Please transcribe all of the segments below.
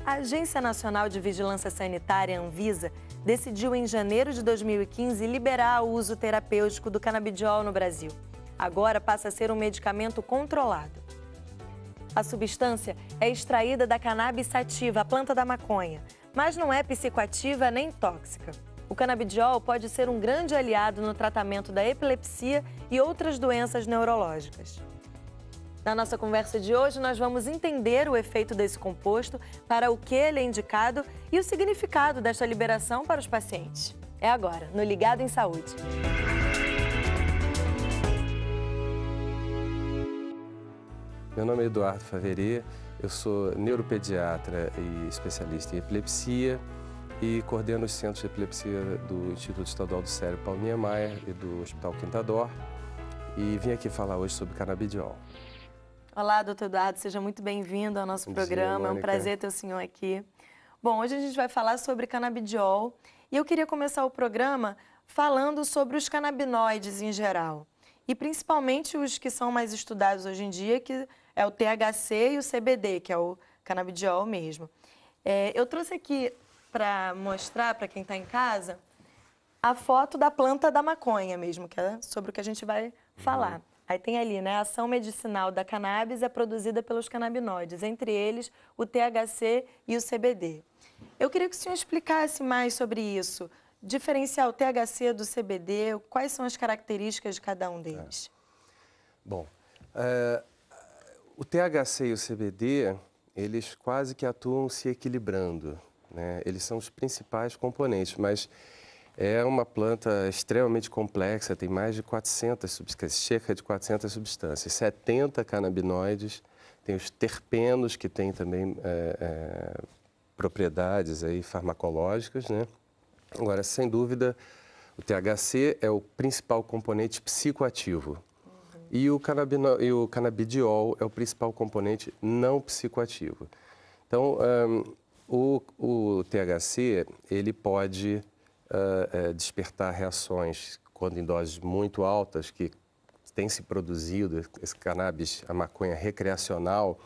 A Agência Nacional de Vigilância Sanitária, Anvisa, decidiu em janeiro de 2015 liberar o uso terapêutico do canabidiol no Brasil. Agora passa a ser um medicamento controlado. A substância é extraída da cannabis sativa, a planta da maconha, mas não é psicoativa nem tóxica. O canabidiol pode ser um grande aliado no tratamento da epilepsia e outras doenças neurológicas. Na nossa conversa de hoje, nós vamos entender o efeito desse composto, para o que ele é indicado e o significado desta liberação para os pacientes. É agora, no Ligado em Saúde. Meu nome é Eduardo Faveri, eu sou neuropediatra e especialista em epilepsia e coordeno os centros de epilepsia do Instituto Estadual do Cérebro Paulo Niemeyer e do Hospital Quintador e vim aqui falar hoje sobre canabidiol. Olá, doutor Eduardo, seja muito bem-vindo ao nosso programa, é um prazer ter o senhor aqui. Bom, hoje a gente vai falar sobre canabidiol e eu queria começar o programa falando sobre os canabinoides em geral e principalmente os que são mais estudados hoje em dia, que é o THC e o CBD, que é o canabidiol mesmo. Eu trouxe aqui para mostrar para quem está em casa a foto da planta da maconha mesmo, que é sobre o que a gente vai falar. Aí tem ali, né, a ação medicinal da cannabis é produzida pelos canabinoides, entre eles o THC e o CBD. Eu queria que o senhor explicasse mais sobre isso, diferenciar o THC do CBD, quais são as características de cada um deles? Bom, o THC e o CBD, eles quase que atuam se equilibrando, né? Eles são os principais componentes, mas é uma planta extremamente complexa, tem mais de 400 substâncias, cerca de 400 substâncias, 70 canabinoides, tem os terpenos, que têm também propriedades aí farmacológicas, né? Agora, sem dúvida, o THC é o principal componente psicoativo. E o canabidiol é o principal componente não psicoativo. Então, o THC, ele pode despertar reações quando em doses muito altas, que tem se produzido, esse cannabis, a maconha recreacional,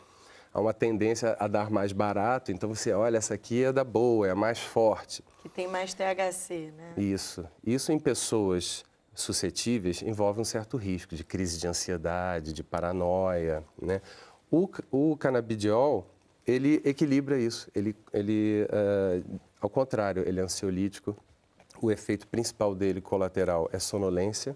há uma tendência a dar mais barato, então você olha, essa aqui é da boa, é a mais forte. Que tem mais THC, né? Isso em pessoas suscetíveis envolve um certo risco de crise de ansiedade, de paranoia, né? O canabidiol, ele equilibra isso, ao contrário, ele é ansiolítico, o efeito principal dele, colateral, é sonolência,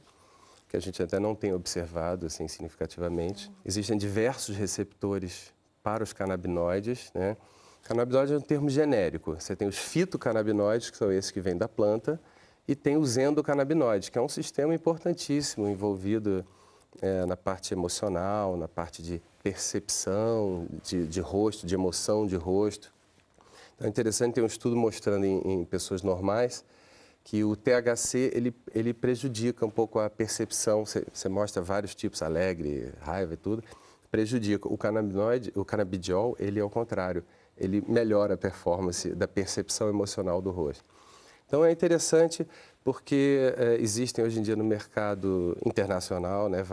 que a gente até não tem observado assim, significativamente. Existem diversos receptores para os canabinoides, né? Canabinoide é um termo genérico, você tem os fitocannabinoides, que são esses que vêm da planta, e tem os endocannabinoides, que é um sistema importantíssimo envolvido na parte emocional, na parte de percepção de rosto, de emoção de rosto. Então é interessante, tem um estudo mostrando em pessoas normais que o THC ele prejudica um pouco a percepção, você mostra vários tipos, alegre, raiva e tudo, prejudica. O canabidiol, ele é o contrário, ele melhora a performance da percepção emocional do rosto. Então é interessante porque existem hoje em dia no mercado internacional, né,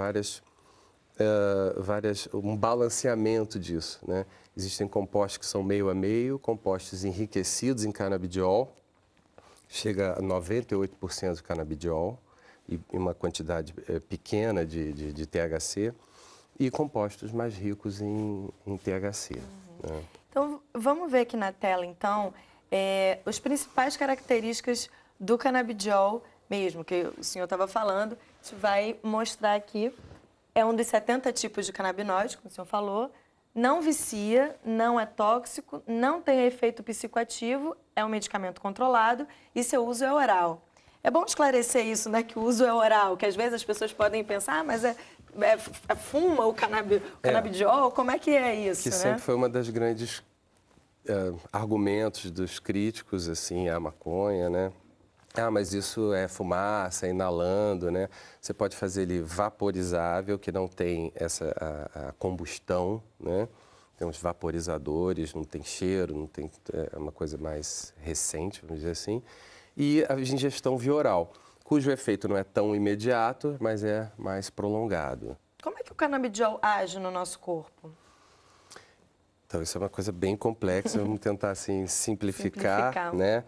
um balanceamento disso, né? Existem compostos que são meio a meio, compostos enriquecidos em canabidiol, chega a 98% de canabidiol e uma quantidade pequena de THC, e compostos mais ricos em THC. Né? Então, vamos ver aqui na tela, então, as principais características do canabidiol mesmo, que o senhor estava falando. A gente vai mostrar aqui. É um dos 70 tipos de canabinoide, como o senhor falou. Não vicia, não é tóxico, não tem efeito psicoativo, é um medicamento controlado e seu uso é oral. É bom esclarecer isso, né, que o uso é oral, que às vezes as pessoas podem pensar, mas fuma o canabidiol? Como é que é isso, que né? sempre foi uma das grandes argumentos dos críticos, assim, à maconha, né? Ah, mas isso é fumaça, inalando, né? Você pode fazer ele vaporizável, que não tem a combustão, né? Tem uns vaporizadores, não tem cheiro, não tem, é uma coisa mais recente, vamos dizer assim. E a ingestão via oral, cujo efeito não é tão imediato, mas é mais prolongado. Como é que o canabidiol age no nosso corpo? Então, isso é uma coisa bem complexa, vamos tentar, assim, simplificar. Né?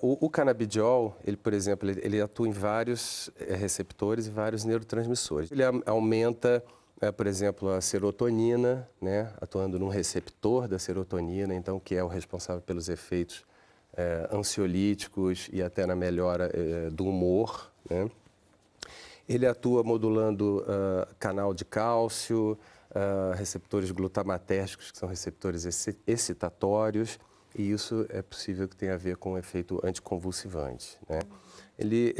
O canabidiol, ele, por exemplo, ele atua em vários receptores e vários neurotransmissores. Ele aumenta, por exemplo, a serotonina, né? Atuando num receptor da serotonina, então, que é o responsável pelos efeitos ansiolíticos e até na melhora do humor, né? Ele atua modulando canal de cálcio, receptores glutamatérgicos, que são receptores excitatórios, e isso é possível que tenha a ver com o efeito anticonvulsivante, né? Ele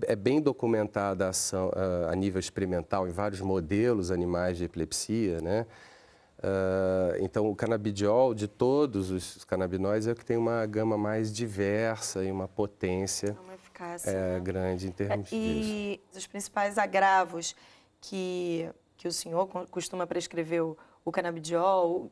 é bem documentada a ação a nível experimental em vários modelos animais de epilepsia, né? Então, o canabidiol, de todos os canabinoides, é o que tem uma gama mais diversa e uma potência grande em termos disso. E os principais agravos que o senhor costuma prescrever o canabidiol,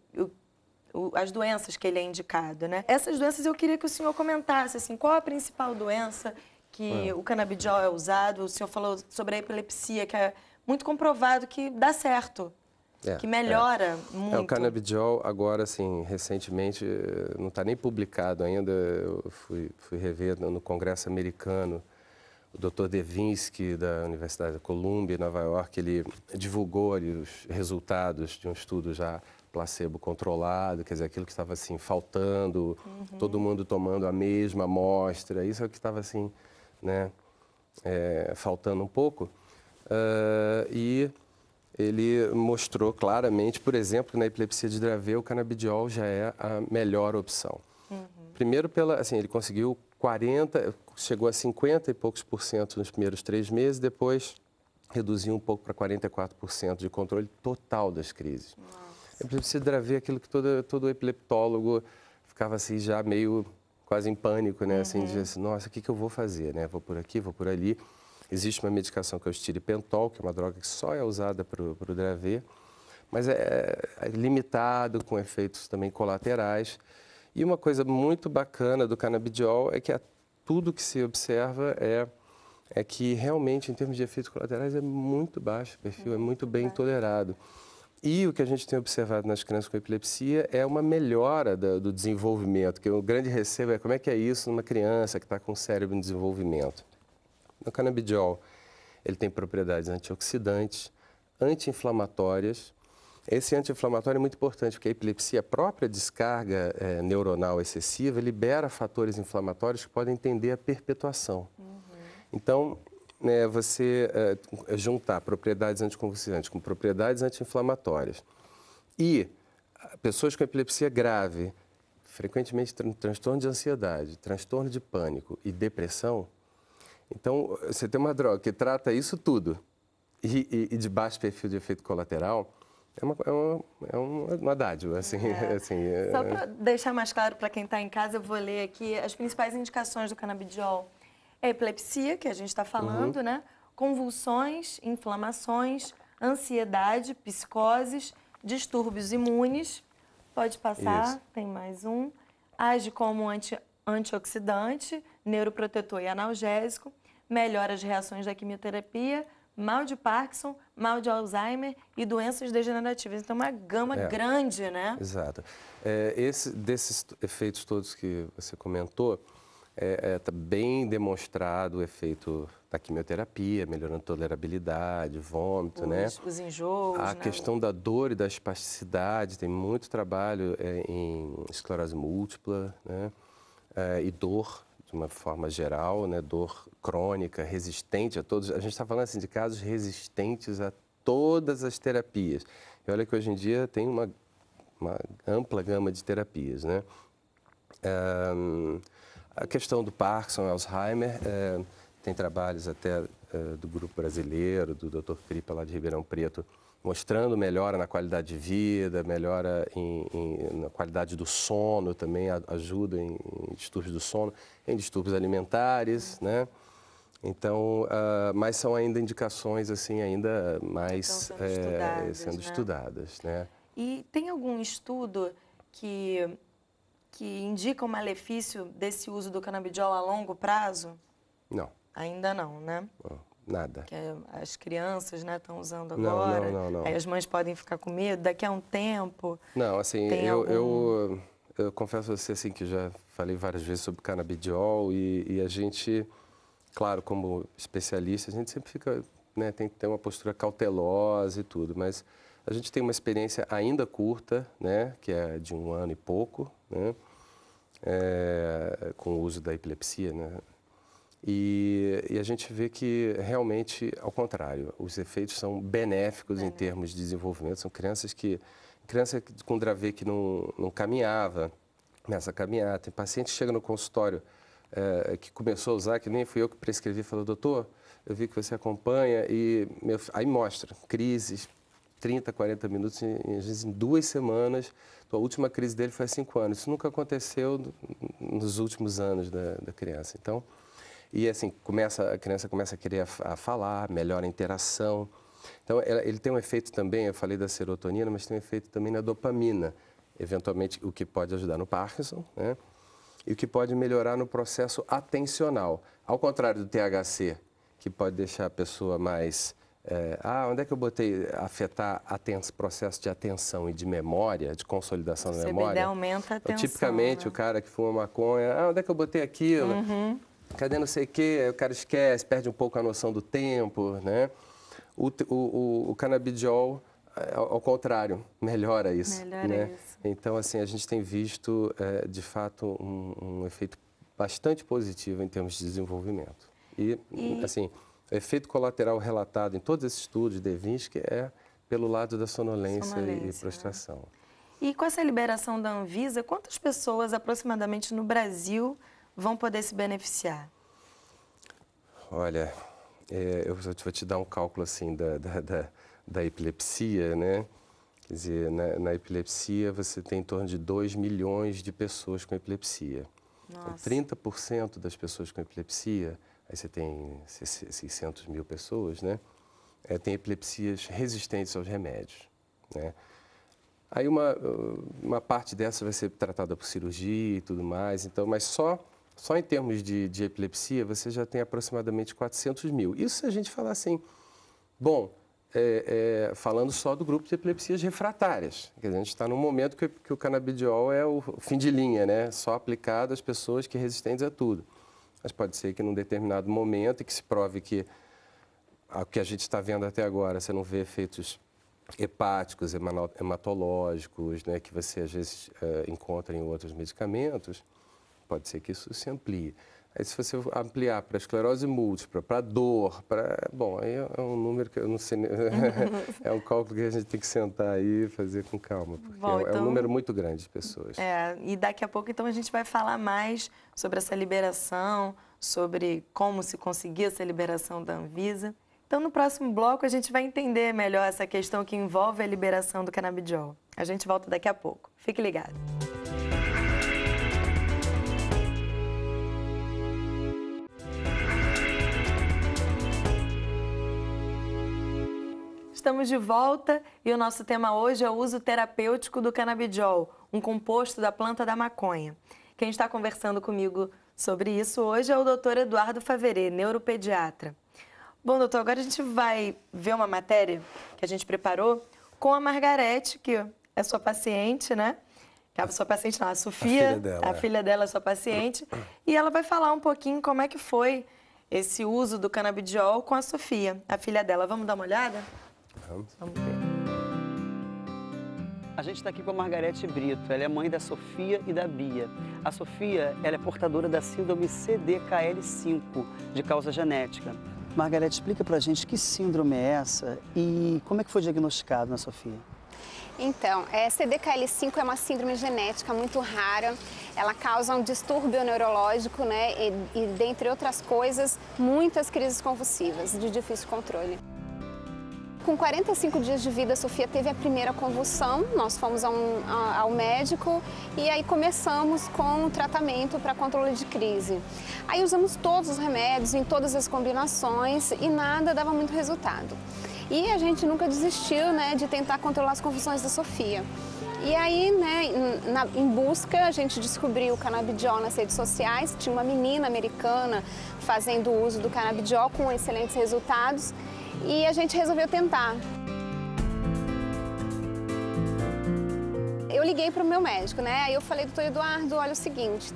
as doenças que ele é indicado, né? Essas doenças eu queria que o senhor comentasse, assim, qual a principal doença que o canabidiol é usado? O senhor falou sobre a epilepsia, que é muito comprovado que dá certo. Que melhora muito. O canabidiol, agora, assim, recentemente, não está nem publicado ainda, eu fui rever no Congresso Americano, o Dr. Devinsky, da Universidade da Columbia, em Nova York, ele divulgou ali os resultados de um estudo já placebo controlado, quer dizer, aquilo que estava, assim, faltando, todo mundo tomando a mesma amostra, isso é o que estava, assim, né, faltando um pouco. E ele mostrou claramente, por exemplo, que na epilepsia de Dravet o canabidiol já é a melhor opção. Primeiro, ele conseguiu chegou a 50 e poucos % nos primeiros 3 meses, depois reduziu um pouco para 44% de controle total das crises. A epilepsia de Dravet é aquilo que todo epileptólogo ficava assim já meio quase em pânico, né? Assim, dizia assim, nossa, o que eu vou fazer, né? Vou por aqui, vou por ali. Existe uma medicação que é o estiripentol, que é uma droga que só é usada para o Dravet, mas é limitado, com efeitos também colaterais. E uma coisa muito bacana do canabidiol é que tudo que se observa é que realmente, em termos de efeitos colaterais, é muito baixo, o perfil é muito bem tolerado. E o que a gente tem observado nas crianças com epilepsia é uma melhora do desenvolvimento, que o grande receio é como é que é isso numa criança que está com o cérebro em desenvolvimento. O canabidiol, ele tem propriedades antioxidantes, anti-inflamatórias. Esse anti-inflamatório é muito importante, porque a epilepsia, a própria descarga neuronal excessiva, libera fatores inflamatórios que podem tender à perpetuação. Então, você juntar propriedades anticonvulsivantes com propriedades anti-inflamatórias e pessoas com epilepsia grave, frequentemente transtorno de ansiedade, transtorno de pânico e depressão. Então, você tem uma droga que trata isso tudo e de baixo perfil de efeito colateral, é uma dádiva, assim. Só para deixar mais claro para quem está em casa, eu vou ler aqui as principais indicações do canabidiol. É epilepsia, que a gente está falando, né? Convulsões, inflamações, ansiedade, psicoses, distúrbios imunes. Pode passar, isso. Tem mais um. Age como antioxidante, neuroprotetor e analgésico, melhora as reações da quimioterapia, mal de Parkinson, mal de Alzheimer e doenças degenerativas. Então, uma gama grande, né? Exato. Desses efeitos todos que você comentou, está bem demonstrado o efeito da quimioterapia, melhorando tolerabilidade, vômito, né? Os enjoos, a questão da dor e da espasticidade, tem muito trabalho em esclerose múltipla, né? E dor, de uma forma geral, né? Dor crônica, resistente a todos. A gente está falando assim, de casos resistentes a todas as terapias. E olha que hoje em dia tem uma ampla gama de terapias, né? A questão do Parkinson, Alzheimer, tem trabalhos até do grupo brasileiro, do Dr. Cripa lá de Ribeirão Preto, mostrando melhora na qualidade de vida, melhora na qualidade do sono também, ajuda em distúrbios do sono, em distúrbios alimentares, né? Então, mas são ainda indicações assim, ainda mais sendo estudadas, né? E tem algum estudo que indica o malefício desse uso do canabidiol a longo prazo? Não. Ainda não, né? Nada. Que as crianças, né, estão usando agora. Não. Aí as mães podem ficar com medo, daqui a um tempo... Não, assim, eu confesso a você assim, que já falei várias vezes sobre canabidiol e a gente, claro, como especialista, a gente sempre fica, né, tem que ter uma postura cautelosa e tudo, mas a gente tem uma experiência ainda curta, né, que é de 1 ano e pouco, né, com o uso da epilepsia, né, e a gente vê que realmente, ao contrário, os efeitos são benéficos em termos de desenvolvimento. São criança com Dravet que não caminhava, começa a caminhar. Tem paciente que chega no consultório que começou a usar, que nem fui eu que prescrevi, falou, doutor, eu vi que você acompanha, e aí mostra crises, 30, 40 minutos, às vezes em 2 semanas. A última crise dele foi há 5 anos. Isso nunca aconteceu nos últimos anos da criança. Então, e assim, a criança começa a querer falar, melhora a interação. Então, ele tem um efeito também, eu falei da serotonina, mas tem um efeito também na dopamina, eventualmente o que pode ajudar no Parkinson, né? E o que pode melhorar no processo atencional. Ao contrário do THC, que pode deixar a pessoa mais... onde é que eu botei afetar o processo de atenção e de memória, de consolidação da memória? CBD aumenta a atenção. Tipicamente, né? O cara que fuma maconha, onde é que eu botei aquilo? Cadê não sei o quê? O cara esquece, perde um pouco a noção do tempo, né? O canabidiol, ao contrário, melhora isso. Né? Então, assim, a gente tem visto, de fato, um efeito bastante positivo em termos de desenvolvimento. E, assim, o efeito colateral relatado em todos esses estudos de Devinsky é pelo lado da sonolência e prostração. Né? E com essa liberação da Anvisa, quantas pessoas, aproximadamente, no Brasil vão poder se beneficiar? Olha, eu vou te dar um cálculo assim da epilepsia, né? Quer dizer, na epilepsia você tem em torno de 2 milhões de pessoas com epilepsia. Nossa. 30% das pessoas com epilepsia, aí você tem 600 mil pessoas, né? Tem epilepsias resistentes aos remédios, né? Aí uma parte dessa vai ser tratada por cirurgia e tudo mais, então, mas só em termos de epilepsia, você já tem aproximadamente 400 mil. Isso se a gente falar assim, bom, falando só do grupo de epilepsias refratárias. Quer dizer, a gente está num momento que o canabidiol é o fim de linha, né? Só aplicado às pessoas que resistentes a tudo. Mas pode ser que num determinado momento, e que se prove que o que a gente está vendo até agora, você não vê efeitos hepáticos, hematológicos, né? Que você às vezes encontra em outros medicamentos, pode ser que isso se amplie. Aí, se você ampliar para esclerose múltipla, para dor, bom, aí é um número que eu não sei, é um cálculo que a gente tem que sentar aí e fazer com calma, porque é um número muito grande de pessoas. E daqui a pouco, então, a gente vai falar mais sobre essa liberação, sobre como se conseguir essa liberação da Anvisa. Então, no próximo bloco, a gente vai entender melhor essa questão que envolve a liberação do canabidiol. A gente volta daqui a pouco. Fique ligado. Estamos de volta e o nosso tema hoje é o uso terapêutico do canabidiol, um composto da planta da maconha. Quem está conversando comigo sobre isso hoje é o Dr. Eduardo Faverê, neuropediatra. Bom, doutor, agora a gente vai ver uma matéria que a gente preparou com a Margarete, que é sua paciente, né? A sua paciente não, a Sofia, a filha dela é sua paciente, e ela vai falar um pouquinho como é que foi esse uso do canabidiol com a Sofia, a filha dela. Vamos dar uma olhada? Vamos ver. A gente está aqui com a Margarete Brito, ela é mãe da Sofia e da Bia. A Sofia, ela é portadora da síndrome CDKL5, de causa genética. Margarete, explica pra gente que síndrome é essa e como é que foi diagnosticado na Sofia? Então, CDKL5 é uma síndrome genética muito rara, ela causa um distúrbio neurológico, né, e dentre outras coisas, muitas crises convulsivas de difícil controle. Com 45 dias de vida, a Sofia teve a primeira convulsão, nós fomos ao médico e aí começamos com o tratamento para controle de crise. Aí usamos todos os remédios, em todas as combinações e nada dava muito resultado. E a gente nunca desistiu, né, de tentar controlar as convulsões da Sofia. E aí, né, em busca, a gente descobriu o canabidiol nas redes sociais. Tinha uma menina americana fazendo uso do canabidiol com excelentes resultados e a gente resolveu tentar. Eu liguei para o meu médico, né? Aí eu falei, doutor Eduardo, olha o seguinte,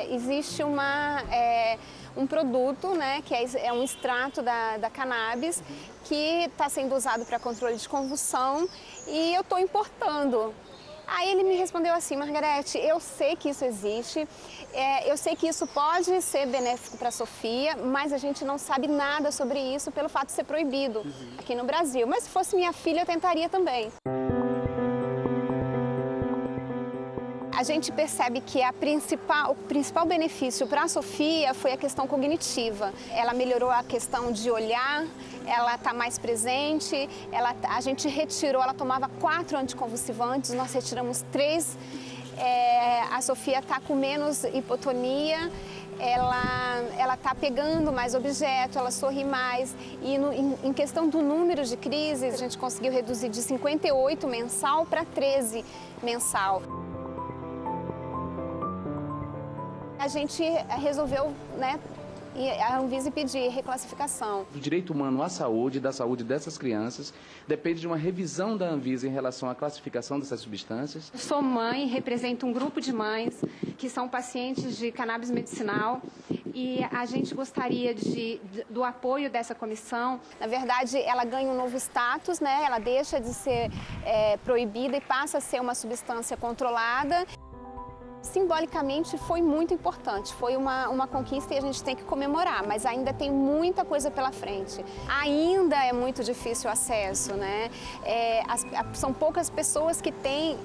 existe um produto, né, que é um extrato da cannabis que está sendo usado para controle de convulsão e eu estou importando. Aí ele me respondeu assim, Margarete, eu sei que isso existe, eu sei que isso pode ser benéfico para a Sofia, mas a gente não sabe nada sobre isso pelo fato de ser proibido aqui no Brasil. Mas se fosse minha filha, eu tentaria também. A gente percebe que o principal benefício para a Sofia foi a questão cognitiva. Ela melhorou a questão de olhar, ela está mais presente, a gente retirou, ela tomava 4 anticonvulsivantes, nós retiramos 3. A Sofia está com menos hipotonia, ela está pegando mais objeto, ela sorri mais. E em questão do número de crises, a gente conseguiu reduzir de 58 mensal para 13 mensal. A gente resolveu, né, a Anvisa pedir reclassificação. O direito humano à saúde, da saúde dessas crianças, depende de uma revisão da Anvisa em relação à classificação dessas substâncias. Sou mãe, represento um grupo de mães que são pacientes de cannabis medicinal e a gente gostaria do apoio dessa comissão. Na verdade, ela ganha um novo status, né? Ela deixa de ser proibida e passa a ser uma substância controlada. Simbolicamente foi muito importante, foi uma conquista e a gente tem que comemorar, mas ainda tem muita coisa pela frente. Ainda é muito difícil o acesso, né? São poucas pessoas que têm,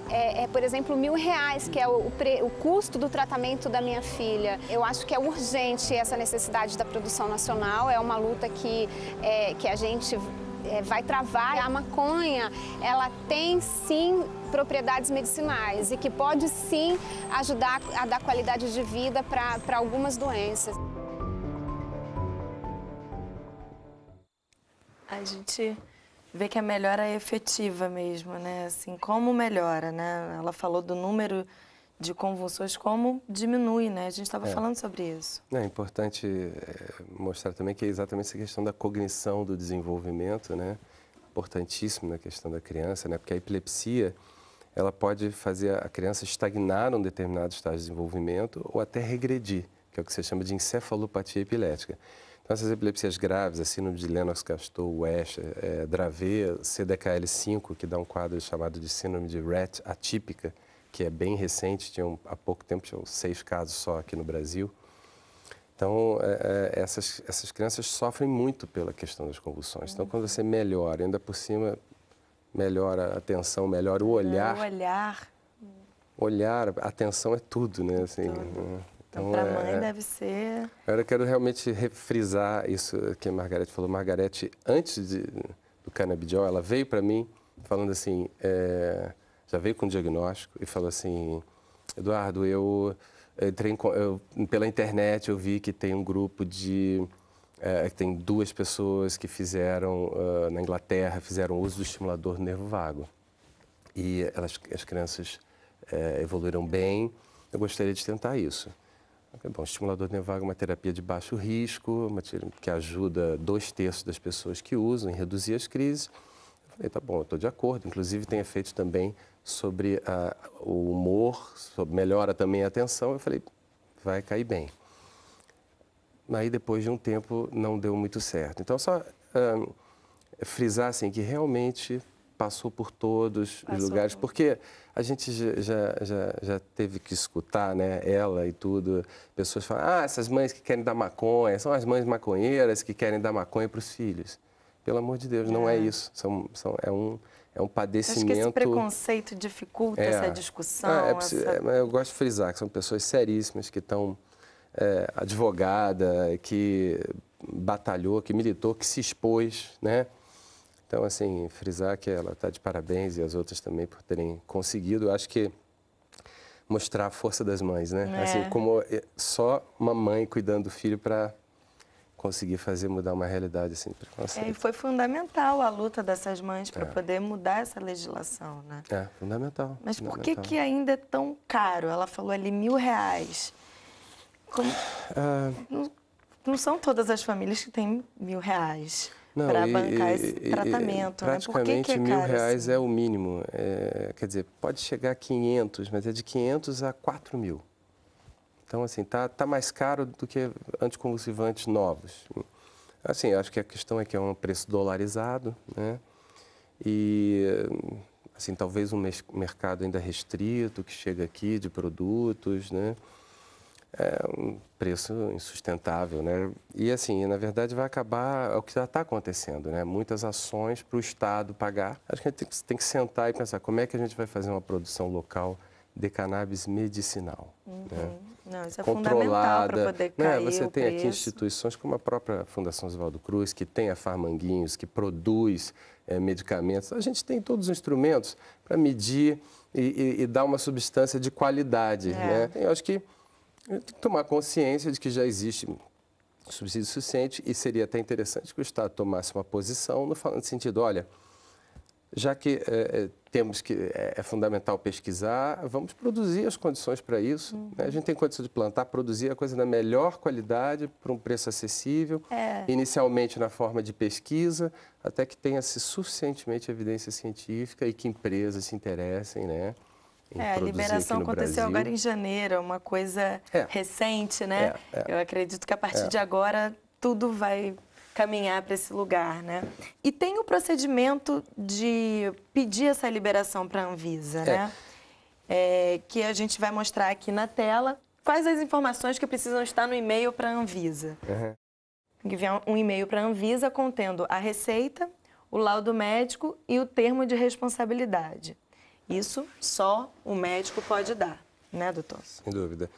por exemplo, R$1.000, que é o custo do tratamento da minha filha. Eu acho que é urgente essa necessidade da produção nacional, é uma luta que a gente vai travar. A maconha, ela tem sim propriedades medicinais e que pode sim ajudar a dar qualidade de vida para algumas doenças. A gente vê que a melhora é efetiva mesmo, né? Assim, como melhora, né? Ela falou do número de convulsões, como diminui, né? A gente estava falando sobre isso. É importante mostrar também que é exatamente essa questão da cognição, do desenvolvimento, né? Importantíssimo na questão da criança, né? Porque a epilepsia, ela pode fazer a criança estagnar num determinado estágio de desenvolvimento ou até regredir, que é o que se chama de encefalopatia epilética. Então, essas epilepsias graves, a síndrome de Lennox-Gastaut, Dravet, CDKL5, que dá um quadro chamado de síndrome de Rett atípica, que é bem recente, há pouco tempo tinham 6 casos só aqui no Brasil. Então, essas crianças sofrem muito pela questão das convulsões. Então, quando você melhora, ainda por cima, melhora a atenção, melhora o olhar. Olhar, atenção é tudo, né? Assim, então, para a mãe deve ser... Eu quero realmente refrisar isso que a Margarete falou. Margarete, antes do canabidiol, ela veio para mim falando assim, já veio com um diagnóstico e falou assim, Eduardo, eu entrei pela internet, eu vi que tem um grupo tem 2 pessoas que fizeram, na Inglaterra, fizeram uso do estimulador do nervo vago. E as crianças evoluíram bem, eu gostaria de tentar isso. Bom, estimulador do nervo vago é uma terapia de baixo risco, que ajuda 2/3 das pessoas que usam em reduzir as crises. Eu falei, tá bom, eu estou de acordo. Inclusive, tem efeitos também sobre o humor, melhora também a atenção. Eu falei, vai cair bem. Aí, depois de um tempo, não deu muito certo. Então, só frisar assim, que realmente passou por todos os lugares, porque a gente já teve que escutar, né, ela e tudo, pessoas falam, essas mães que querem dar maconha, são as mães maconheiras que querem dar maconha para os filhos. Pelo amor de Deus, não é isso. É um padecimento... Acho que esse preconceito dificulta essa discussão. Eu gosto de frisar que são pessoas seríssimas que estão... advogada, que batalhou, que militou, que se expôs, né? Então, assim, frisar que ela está de parabéns e as outras também por terem conseguido. Eu acho que mostrar a força das mães, né? Assim, como só uma mãe cuidando do filho para conseguir fazer mudar uma realidade assim. E foi fundamental a luta dessas mães para poder mudar essa legislação, né? É, fundamental. Mas fundamental. por que ainda é tão caro? Ela falou ali R$1.000. Não são todas as famílias que têm R$1.000 para bancar esse tratamento, né? Por que praticamente é caro R$1.000 assim? é o mínimo. Quer dizer, pode chegar a 500, mas é de 500 a 4.000. Então, assim, tá mais caro do que anticonvulsivantes novos. Assim, acho que a questão é que é um preço dolarizado, né? E, assim, talvez um mercado ainda restrito que chega aqui de produtos, né? É um preço insustentável, né? E, assim, na verdade, vai acabar, é o que já está acontecendo, né? Muitas ações para o Estado pagar. Acho que a gente tem que sentar e pensar como é que a gente vai fazer uma produção local de cannabis medicinal, né? Não, isso é controlada, fundamental para poder cair Você o tem preço. aqui instituições como a própria Fundação Oswaldo Cruz, que tem a Farmanguinhos, que produz medicamentos. A gente tem todos os instrumentos para medir e dar uma substância de qualidade, né? Eu acho que tem que tomar consciência de que já existe subsídio suficiente e seria até interessante que o Estado tomasse uma posição no sentido, olha, já que temos que é fundamental pesquisar, vamos produzir as condições para isso. Né? A gente tem condição de plantar, produzir a coisa na melhor qualidade, por um preço acessível, inicialmente na forma de pesquisa, até que tenha-se suficientemente evidência científica e que empresas se interessem, né? A liberação aconteceu agora em janeiro, é uma coisa recente, né? Eu acredito que a partir de agora tudo vai caminhar para esse lugar, né? E tem o procedimento de pedir essa liberação para a Anvisa, né? Que a gente vai mostrar aqui na tela. Quais as informações que precisam estar no e-mail para a Anvisa? Tem que enviar um e-mail para a Anvisa contendo a receita, o laudo médico e o termo de responsabilidade. Isso só o médico pode dar, né, doutor? Sem dúvida.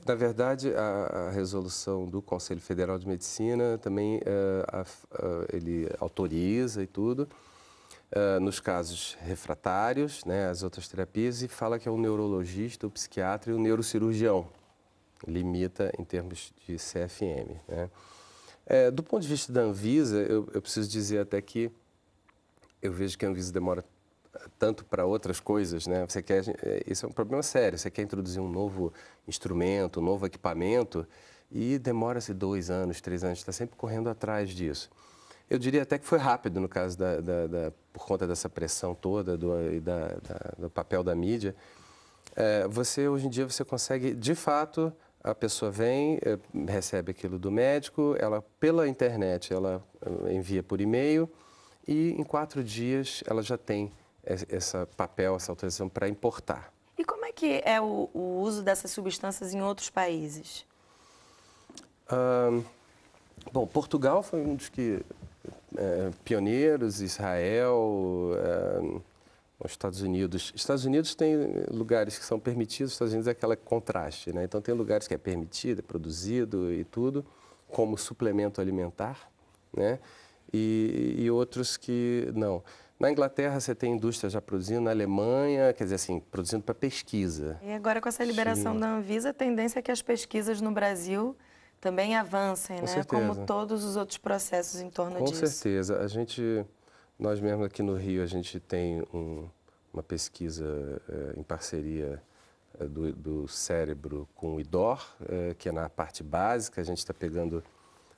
Na verdade, a resolução do Conselho Federal de Medicina também ele autoriza e tudo, nos casos refratários, né, as outras terapias, e fala que é o neurologista, o psiquiatra e o neurocirurgião. Limita em termos de CFM, né? Do ponto de vista da Anvisa, eu preciso dizer até que eu vejo que a Anvisa demora tanto para outras coisas, né? Isso é um problema sério. Você quer introduzir um novo instrumento, um novo equipamento e demora-se 2 anos, 3 anos, está sempre correndo atrás disso. Eu diria até que foi rápido no caso por conta dessa pressão toda do papel da mídia. Hoje em dia, você consegue, de fato, a pessoa vem, recebe aquilo do médico, ela, pela internet, ela envia por e-mail e em 4 dias ela já tem essa autorização para importar. E como é que é o uso dessas substâncias em outros países? Bom, Portugal foi um dos pioneiros, Israel, os Estados Unidos. Estados Unidos tem lugares que são permitidos, Estados Unidos é aquele contraste, né? Então tem lugares que é permitido, é produzido e tudo, como suplemento alimentar, né? E outros que não. Na Inglaterra, você tem indústria já produzindo, na Alemanha, quer dizer assim, produzindo para pesquisa. E agora, com essa liberação da Anvisa, a tendência é que as pesquisas no Brasil também avancem, né? Como todos os outros processos em torno disso. Com certeza. Nós mesmos aqui no Rio, a gente tem uma pesquisa em parceria do cérebro com o IDOR, que é na parte básica. A gente está pegando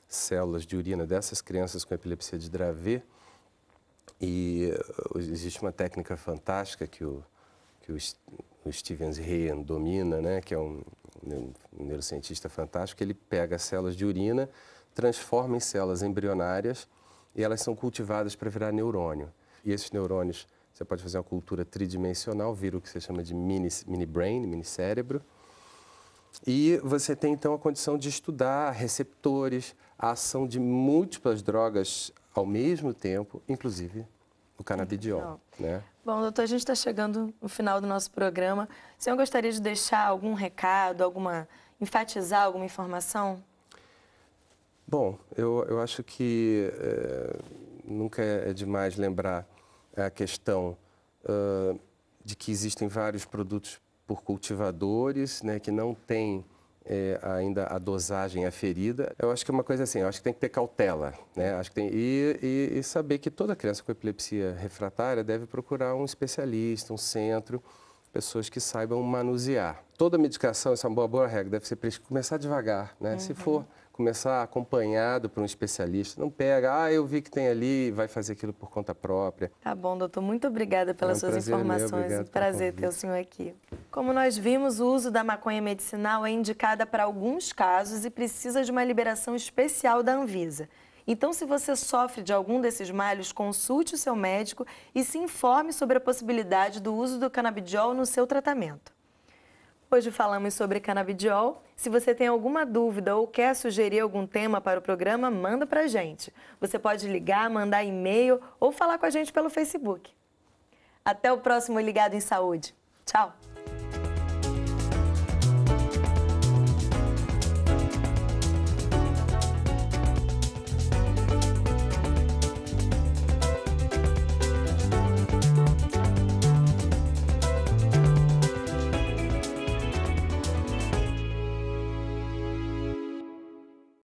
células de urina dessas crianças com epilepsia de Dravet. E existe uma técnica fantástica que o Steven Rehen domina, né, que é um neurocientista fantástico. Ele pega células de urina, transforma em células embrionárias e elas são cultivadas para virar neurônio. E esses neurônios, você pode fazer uma cultura tridimensional, vira o que você chama de mini brain, mini cérebro. E você tem, então, a condição de estudar receptores, a ação de múltiplas drogas ao mesmo tempo, inclusive o canabidiol, né? Bom, doutor, a gente está chegando no final do nosso programa. O senhor gostaria de deixar algum recado, enfatizar alguma informação? Bom, eu acho que nunca é demais lembrar a questão de que existem vários produtos por cultivadores, né, que não têm ainda a dosagem aferida. Eu acho que é uma coisa assim, eu acho que tem que ter cautela, né? Acho que tem, e saber que toda criança com epilepsia refratária deve procurar um especialista, um centro, pessoas que saibam manusear. Toda medicação, essa é uma boa regra, deve ser começar devagar, né? Se for começar acompanhado por um especialista, não pega, eu vi que tem ali e vai fazer aquilo por conta própria. Tá bom, doutor, muito obrigada pelas suas informações. É um prazer ter o senhor aqui. Como nós vimos, o uso da maconha medicinal é indicada para alguns casos e precisa de uma liberação especial da Anvisa. Então, se você sofre de algum desses males, consulte o seu médico e se informe sobre a possibilidade do uso do canabidiol no seu tratamento. Hoje falamos sobre canabidiol. Se você tem alguma dúvida ou quer sugerir algum tema para o programa, manda para a gente. Você pode ligar, mandar e-mail ou falar com a gente pelo Facebook. Até o próximo Ligado em Saúde. Tchau!